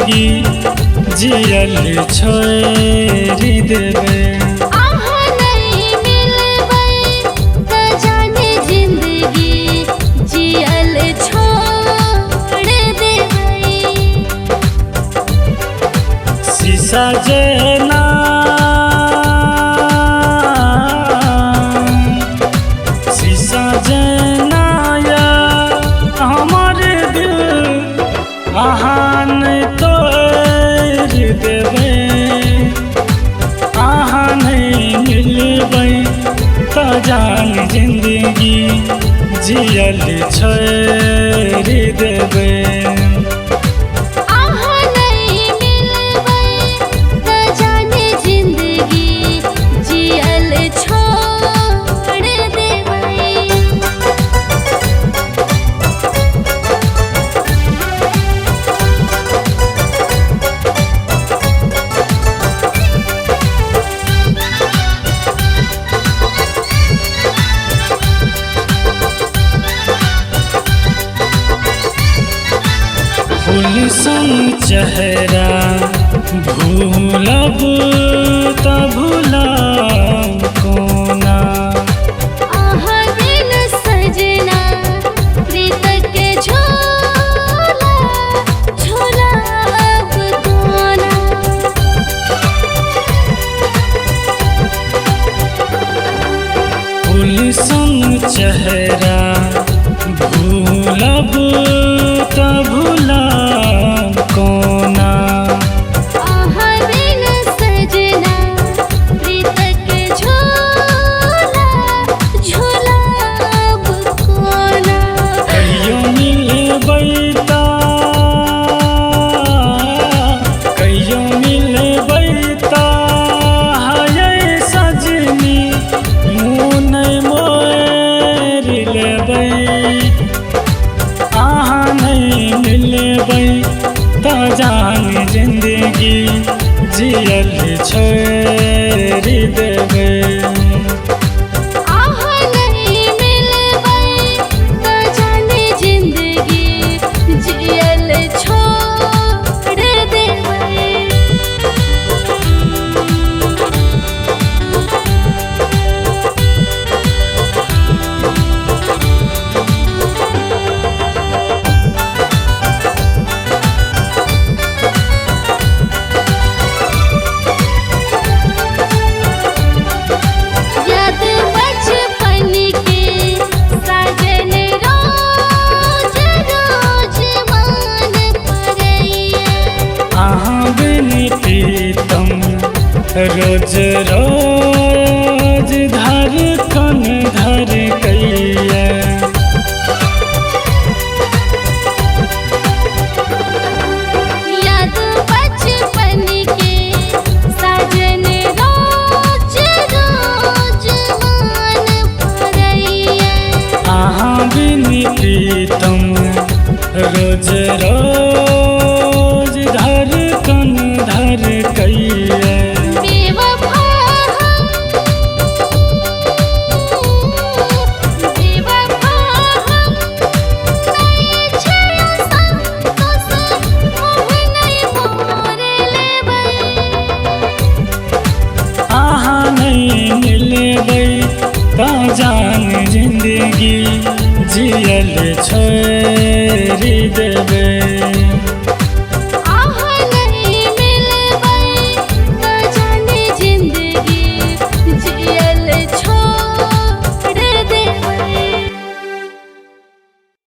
जिंदगी जियल छोड़ देवे। सजना शीशा जनाया हमार दिल अहाँ नहीं तोड़ देवे। अहाँ नहीं मिलबै तो जान जिंदगी जियल छोड़ देवे। फूलसन चेहरा भूलब त भूलब कोना। आहा बिन सजना प्रीत के झोला झोला अब कोना। फूलसन चेहरा भूलब त भूलब कोना। आहा बिन सजना प्रीत के झोला झोला अब कोना। कहियो मिलबै त कहियो मिलबै त हाय सजनी मुँह नहीं मोड़ लेबै। अहाँ नहीं मिलबै तो जान जिंदगी जियल छोड़ देवे। आहा नहीं मिलबै तो जाने जिंदगी जियल छोड़ देबै। याद बचपन के साजन रोज रोज मान पड़ैया। अहाँ बिन प्रीतम रोज रोज धड़कन धड़कैया। याद बचपन के साजन रोज रोज मान पड़ैया। अहाँ बिन प्रीतम रोज रोज धड़कन धड़कैया। बेवफा हम बेवफा हम नहीं छियै संतोष मुँह नहीं मोड़ लेबै। अहाँ नहीं मिलबै तो जान जिंदगी जियल छोड़